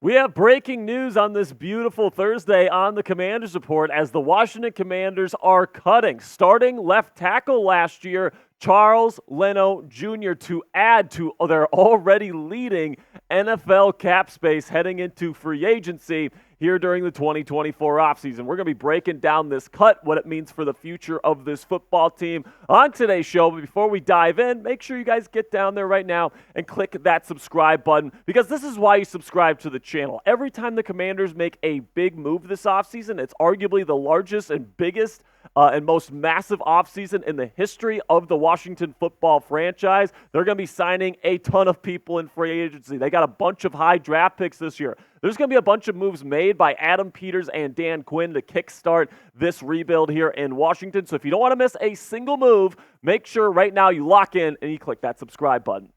We have breaking news on this beautiful Thursday on the Commanders Report as the Washington Commanders are cutting starting left tackle last year, Charles Leno Jr., to add to their already leading NFL cap space heading into free agency here during the 2024 offseason. We're going to be breaking down this cut, what it means for the future of this football team on today's show. But before we dive in, make sure you guys get down there right now and click that subscribe button, because this is why you subscribe to the channel. Every time the Commanders make a big move this offseason, it's arguably the largest and biggest and most massive offseason in the history of the Washington football franchise. They're going to be signing a ton of people in free agency. They got a bunch of high draft picks this year. There's going to be a bunch of moves made by Adam Peters and Dan Quinn to kickstart this rebuild here in Washington. So if you don't want to miss a single move, make sure right now you lock in and you click that subscribe button.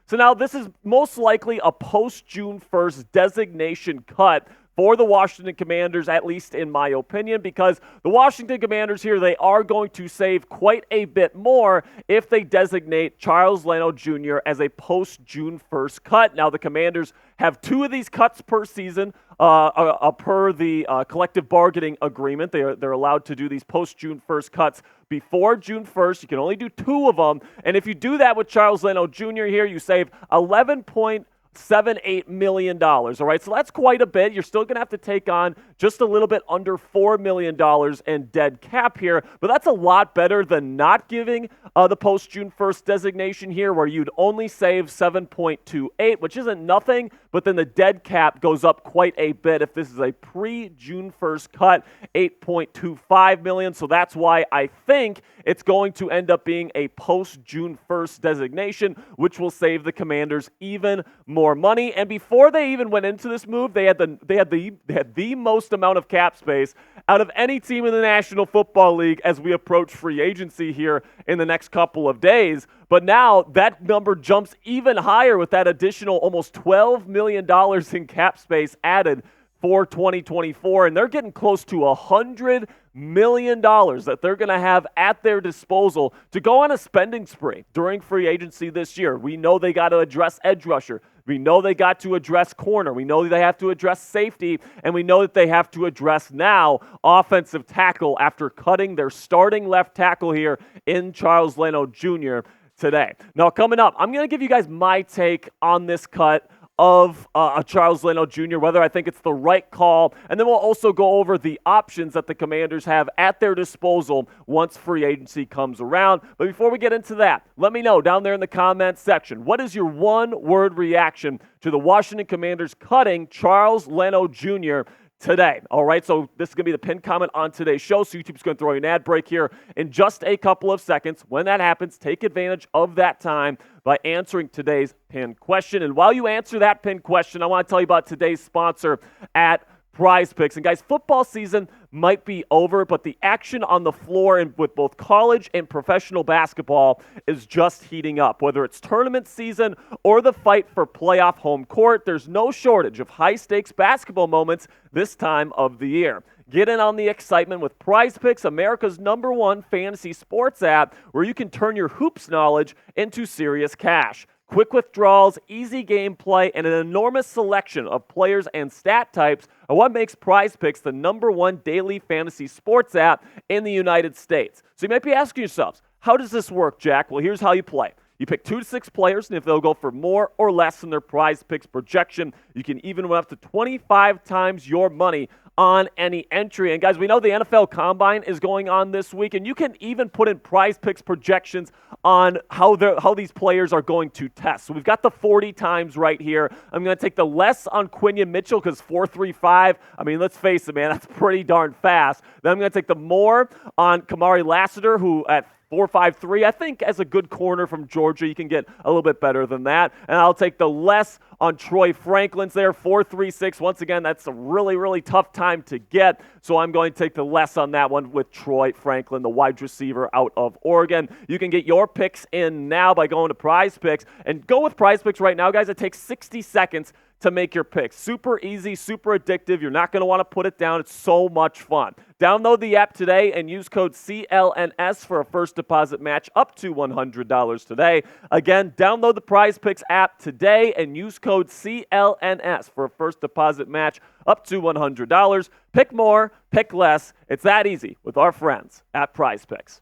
So now this is most likely a post-June 1st designation cut for the Washington Commanders, at least in my opinion, because the Washington Commanders here, they are going to save quite a bit more if they designate Charles Leno Jr. as a post-June 1st cut. Now, the Commanders have 2 of these cuts per season per the collective bargaining agreement. They're allowed to do these post-June 1st cuts before June 1st. You can only do 2 of them. And if you do that with Charles Leno Jr. here, you save $11.78 million. All right, so that's quite a bit. You're still going to have to take on just a little bit under $4 million in dead cap here, but that's a lot better than not giving the post-June 1st designation here, where you'd only save $7.28, which isn't nothing, but then the dead cap goes up quite a bit if this is a pre-June 1st cut, $8.25 million. So that's why I think it's going to end up being a post-June 1st designation, which will save the Commanders even more money. And before they even went into this move, they had the most amount of cap space out of any team in the National Football League as we approach free agency here in the next couple of days. But now that number jumps even higher with that additional almost $12 million in cap space added for 2024, and they're getting close to $100 million that they're going to have at their disposal to go on a spending spree during free agency this year. We know they got to address edge rusher. We know they got to address corner. We know they have to address safety, and we know that they have to address now offensive tackle after cutting their starting left tackle here in Charles Leno Jr. today. Now, coming up, I'm going to give you guys my take on this cut of Charles Leno Jr., whether I think it's the right call, and then we'll also go over the options that the Commanders have at their disposal once free agency comes around. But before we get into that, let me know down there in the comments section, what is your one-word reaction to the Washington Commanders cutting Charles Leno Jr. today? All right, so this is going to be the pinned comment on today's show, so YouTube's going to throw you an ad break here in just a couple of seconds. When that happens, take advantage of that time by answering today's pinned question. And while you answer that pinned question, I want to tell you about today's sponsor at Prize Picks. And guys, football season might be over, but the action on the floor and with both college and professional basketball is just heating up. Whether it's tournament season or the fight for playoff home court, there's no shortage of high-stakes basketball moments this time of the year. Get in on the excitement with Prize Picks, America's #1 fantasy sports app, where you can turn your hoops knowledge into serious cash. Quick withdrawals, easy gameplay, and an enormous selection of players and stat types are what makes Prize Picks the #1 daily fantasy sports app in the United States. So you might be asking yourselves, how does this work, Jack? Well, here's how you play. You pick 2 to 6 players, and if they'll go for more or less than their Prize Picks projection, you can even win up to 25 times your money on any entry. And guys, we know the NFL Combine is going on this week, and you can even put in Prize Picks projections on how these players are going to test. So we've got the 40 times right here. I'm going to take the less on Quinn Mitchell because 4.35. I mean, let's face it, man, that's pretty darn fast. Then I'm going to take the more on Kamari Lassiter, who at 4.53. I think as a good corner from Georgia, you can get a little bit better than that. And I'll take the less on Troy Franklin's there, 4.36. Once again, that's a really, really tough time to get. So I'm going to take the less on that one with Troy Franklin, the wide receiver out of Oregon. You can get your picks in now by going to Prize Picks. And go with Prize Picks right now, guys. It takes 60 seconds to make your picks. Super easy, super addictive. You're not going to want to put it down. It's so much fun. Download the app today and use code CLNS for a first deposit match up to $100 today. Again, download the Prize Picks app today and use code CLNS for a first deposit match up to $100. Pick more, pick less. It's that easy with our friends at Prize Picks.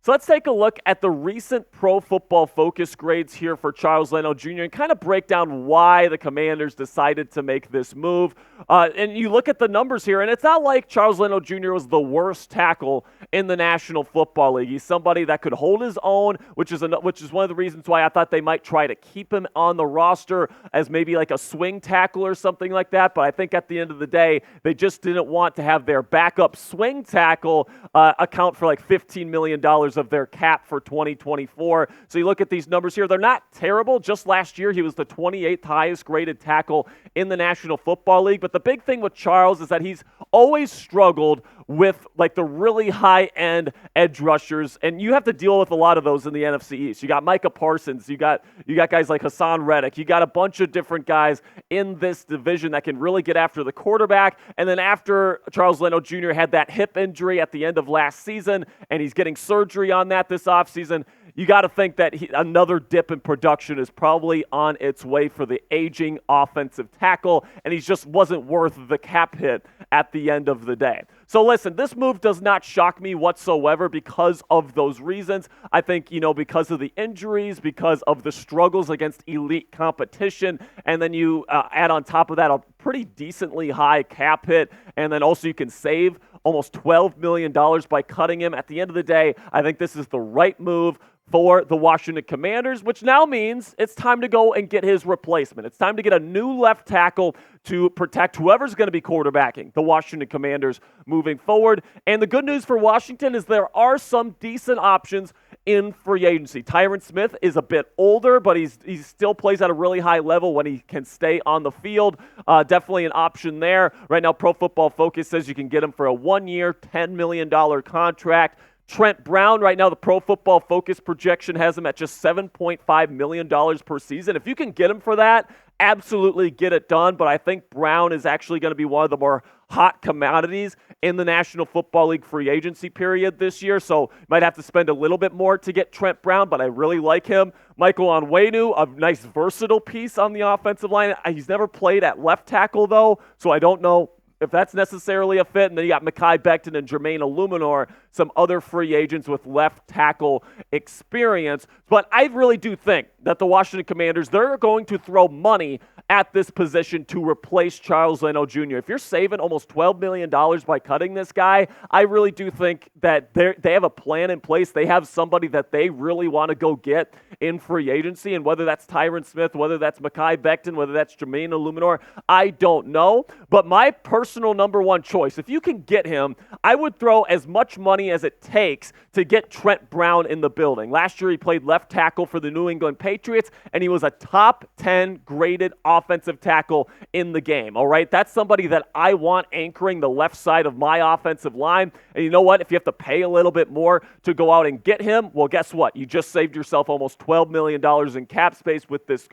So let's take a look at the recent Pro Football Focus grades here for Charles Leno Jr. and kind of break down why the Commanders decided to make this move. And you look at the numbers here, and it's not like Charles Leno Jr. was the worst tackle in the National Football League. He's somebody that could hold his own, which is one of the reasons why I thought they might try to keep him on the roster as maybe like a swing tackle or something like that. But I think at the end of the day, they just didn't want to have their backup swing tackle account for like $15 million of their cap for 2024. So you look at these numbers here, they're not terrible. Just last year, he was the 28th highest graded tackle in the National Football League. But the big thing with Charles is that he's always struggled with like the really high-end edge rushers, and you have to deal with a lot of those in the NFC East. You got Micah Parsons, you got guys like Hassan Reddick, you got a bunch of different guys in this division that can really get after the quarterback. And then after Charles Leno Jr. had that hip injury at the end of last season, and he's getting surgery on that this offseason, you got to think that another dip in production is probably on its way for the aging offensive tackle, and he just wasn't worth the cap hit at the end of the day. So listen, this move does not shock me whatsoever because of those reasons. I think, because of the injuries, because of the struggles against elite competition, and then you add on top of that a pretty decently high cap hit, and then also you can save almost $12 million by cutting him. At the end of the day, I think this is the right move for the Washington Commanders, which now means it's time to go and get his replacement. It's time to get a new left tackle to protect whoever's going to be quarterbacking the Washington Commanders moving forward. And the good news for Washington is there are some decent options in free agency. Tyron Smith is a bit older, but he still plays at a really high level when he can stay on the field. Definitely an option there. Right now, Pro Football Focus says you can get him for a 1-year, $10 million contract. Trent Brown, right now, the Pro Football Focus projection has him at just $7.5 million per season. If you can get him for that, absolutely get it done. But I think Brown is actually going to be one of the more hot commodities in the National Football League free agency period this year. So might have to spend a little bit more to get Trent Brown, but I really like him. Michal Onwenu, a nice versatile piece on the offensive line. He's never played at left tackle, though, so I don't know if that's necessarily a fit. And then you got Mekhi, Becton, and Jermaine Illuminor, some other free agents with left tackle experience. But I really do think that the Washington Commanders, they're going to throw money at this position to replace Charles Leno Jr. If you're saving almost $12 million by cutting this guy, I really do think that they have a plan in place. They have somebody that they really want to go get in free agency. And whether that's Tyron Smith, whether that's Mekhi Becton, whether that's Jermaine Illuminor, I don't know. But my personal number one choice, if you can get him, I would throw as much money as it takes to get Trent Brown in the building. Last year, he played left tackle for the New England Patriots, and he was a top 10 graded offensive tackle in the game, all right? That's somebody that I want anchoring the left side of my offensive line. And you know what? If you have to pay a little bit more to go out and get him, well, guess what? You just saved yourself almost $12 million in cap space with this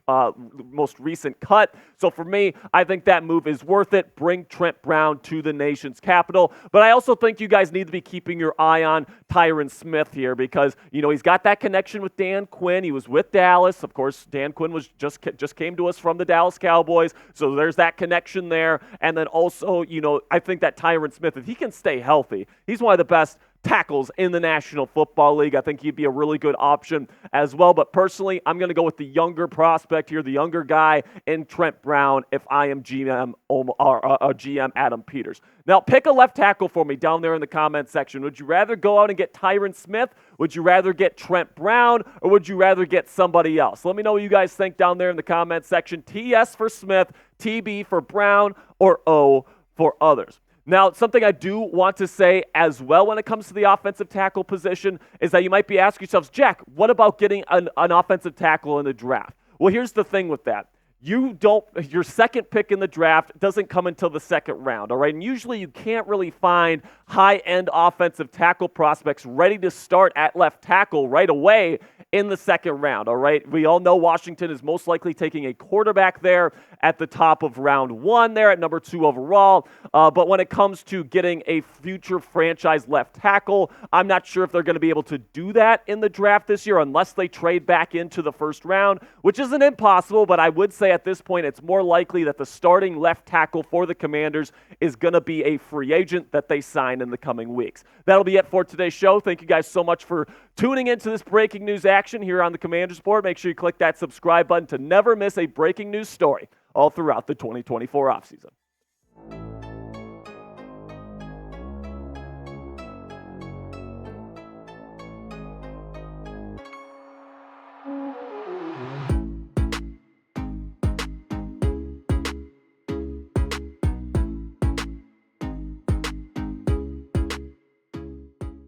most recent cut. So for me, I think that move is worth it. Bring Trent Brown to the nation's capital. But I also think you guys need to be keeping your eye on Tyron Smith here because, he's got that connection with Dan Quinn. He was with Dallas. Of course, Dan Quinn was just came to us from the Dallas Cowboys. So there's that connection there. And then also, I think that Tyron Smith, if he can stay healthy, he's one of the best tackles in the National Football League. I think he'd be a really good option as well. But personally, I'm going to go with the younger prospect here, the younger guy in Trent Brown if I am GM Adam Peters. Now, pick a left tackle for me down there in the comment section. Would you rather go out and get Tyron Smith? Would you rather get Trent Brown? Or would you rather get somebody else? Let me know what you guys think down there in the comment section. TS for Smith, TB for Brown, or O for others. Now, something I do want to say as well when it comes to the offensive tackle position is that you might be asking yourselves, Jack, what about getting an offensive tackle in the draft? Well, here's the thing with that. your second pick in the draft doesn't come until the second round, all right? And usually you can't really find high-end offensive tackle prospects ready to start at left tackle right away in the second round, all right? We all know Washington is most likely taking a quarterback there at the top of round 1 there at number 2 overall. But when it comes to getting a future franchise left tackle, I'm not sure if they're going to be able to do that in the draft this year unless they trade back into the first round, which isn't impossible, but I would say at this point it's more likely that the starting left tackle for the Commanders is going to be a free agent that they sign in the coming weeks. That'll be it for today's show. Thank you guys so much for tuning into this breaking news action here on the Commanders Report. Make sure you click that subscribe button to never miss a breaking news story all throughout the 2024 offseason.